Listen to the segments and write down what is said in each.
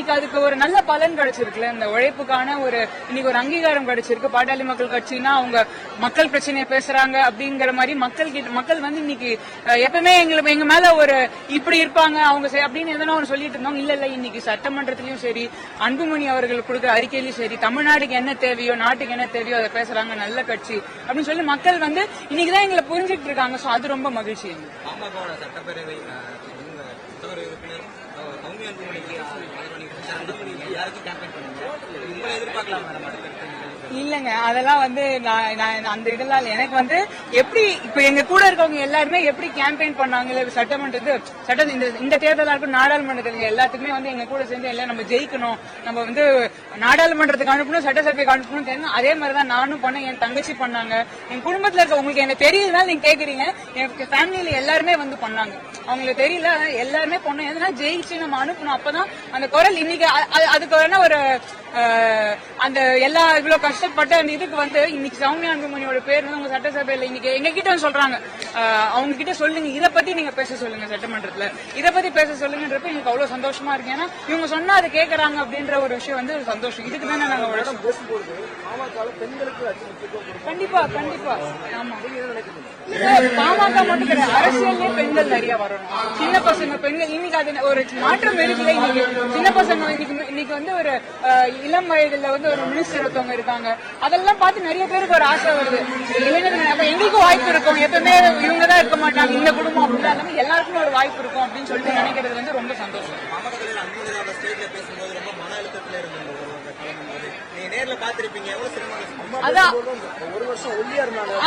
இன்னைக்கு அதுக்கு ஒரு நல்ல பலன் கிடைச்சிருக்குல்ல. இந்த உழைப்புக்கான இன்னைக்கு ஒரு அங்கீகாரம் கிடைச்சிருக்கு. பாட்டாளி மக்கள் கட்சினா அவங்க மக்கள் பிரச்சனையை பேசுறாங்க அப்படிங்கிற மாதிரி மக்கள் வந்து இன்னைக்கு எப்பவுமே எங்க மேல இப்படி இருப்பாங்க அவங்க அப்படின்னு எதனா ஒன்று சொல்லிட்டு இருந்தோம். இல்ல இன்னைக்கு சட்டமன்றத்திலயும் சரி, அன்புமணி அவர்கள் கொடுக்குற அறிக்கையிலும் சரி, தமிழ்நாட்டுக்கு என்ன தேவையோ, நாட்டுக்கு என்ன தேவையோ அதை பேசுறாங்க. நல்ல கட்சி அப்படின்னு சொல்லி மக்கள் வந்து இன்னைக்குதான் எங்களை புரிஞ்சுட்டு இருக்காங்க. சோ அது ரொம்ப மகிழ்ச்சி. சட்டப்பேரவை இல்லங்க, அதெல்லாம் வந்து அந்த இதெல்லாம் எனக்கு வந்து எப்படி இப்ப எங்க கூட இருக்கவங்க எல்லாருமே எப்படி கேம்பெயின் பண்ணாங்க இந்த தேர்தலா இருக்கும், நாடாளுமன்றத்தில் எல்லாத்துக்குமே வந்து எங்க கூட சேர்ந்து எல்லாம் நம்ம ஜெயிக்கணும், நம்ம வந்து நாடாளுமன்றத்துக்கு அனுப்பணும், சட்டசபைக்கு அனுப்பணும் தெரியும். அதே மாதிரிதான் நானும் பண்ணேன், என் தங்கச்சி பண்ணாங்க, என் குடும்பத்துல இருக்க உங்களுக்கு என்ன தெரியுதுனால நீங்க கேக்குறீங்க. எனக்கு ஃபேமிலியில எல்லாருமே வந்து பண்ணாங்க, அவங்களுக்கு தெரியல எல்லாருமே பண்ணோம். எதனா ஜெயிச்சு நம்ம அனுப்பணும், அப்பதான் அந்த குரல் இன்னைக்கு அதுக்கு ஒரு அந்த எல்லா இவ்வளவு கஷ்டப்பட்ட அந்த இதுக்கு வந்து இன்னைக்கு சௌமியா அன்புமணியோட பேர் வந்து உங்க சட்டசபையில இன்னைக்கு எங்க கிட்ட சொல்றாங்க. அவங்க கிட்ட சொல்லுங்க, இதை பத்தி நீங்க பேச சொல்லுங்க, சட்டமன்றத்துல இதை பத்தி பேச சொல்லுங்கன்றப்ப எனக்கு அவ்வளவு சந்தோஷமா இருக்கு. ஏன்னா இவங்க சொன்னா அதை கேட்கறாங்க அப்படின்ற ஒரு விஷயம் வந்து ஒரு சந்தோஷம். இதுக்கு தானே நாங்க கண்டிப்பா கண்டிப்பா ஆமா. பாமக மட்டும் கிடையாது, அரசியல்லே பெண்கள் நிறைய வரணும். சின்ன பசங்க பெண்கள் இன்னைக்கு அது ஒரு மாற்றம் இருக்குல்ல. இன்னைக்கு சின்ன பசங்க இன்னைக்கு வந்து ஒரு இளம் வயதுல வந்து ஒரு மினிஸ்டர் ஒருத்தவங்க இருக்காங்க. அதெல்லாம் பார்த்து நிறைய பேருக்கு ஒரு ஆசை வருது. இளைஞர்கள் அப்ப எங்களுக்கும் வாய்ப்பு இருக்கும், எப்பவுமே இவங்கதான் இருக்க மாட்டாங்க, இந்த குடும்பம் அப்படிலாம் இல்லாம எல்லாருக்குமே ஒரு வாய்ப்பு இருக்கும் அப்படின்னு சொல்லிட்டு நினைக்கிறது வந்து ரொம்ப சந்தோஷம்.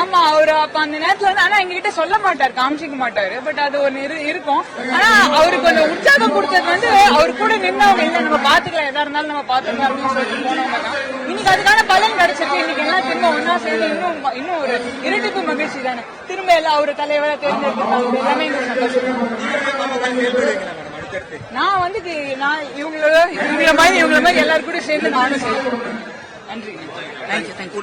ஆமா, அவரு அப்ப அந்த நேரத்துல வந்து ஆனா எங்க கிட்ட சொல்ல மாட்டாரு, காமிச்சிக்க மாட்டாரு. பட் அது ஒரு இருக்கும். ஆனா அவருக்கு கொஞ்சம் உற்சாகம் கொடுத்தது வந்து அவரு கூட நின்னவங்க இல்ல, நம்ம பாத்துக்கலாம், எதா இருந்தாலும் நம்ம பாத்துக்கலாம் அப்படின்னு சொல்லிட்டு போனவங்க தான். இன்னைக்கு அதுக்கான பலன் கிடைச்சிருக்கு. இன்னைக்கு எல்லாம் திரும்ப ஒன்னா சேர்ந்து இன்னும் ஒரு இரட்டிப்பு மகிழ்ச்சி தானே. திரும்ப எல்லாம் அவரு தலைவரை தேர்ந்தெடுத்திருக்காங்க, எல்லாமே எங்களுக்கு சந்தோஷம். நான் வந்து இவங்கள மாதிரி எல்லாரும் கூட சேர்ந்து நானும் செய்வேன். நன்றி. தேங்க்யூ.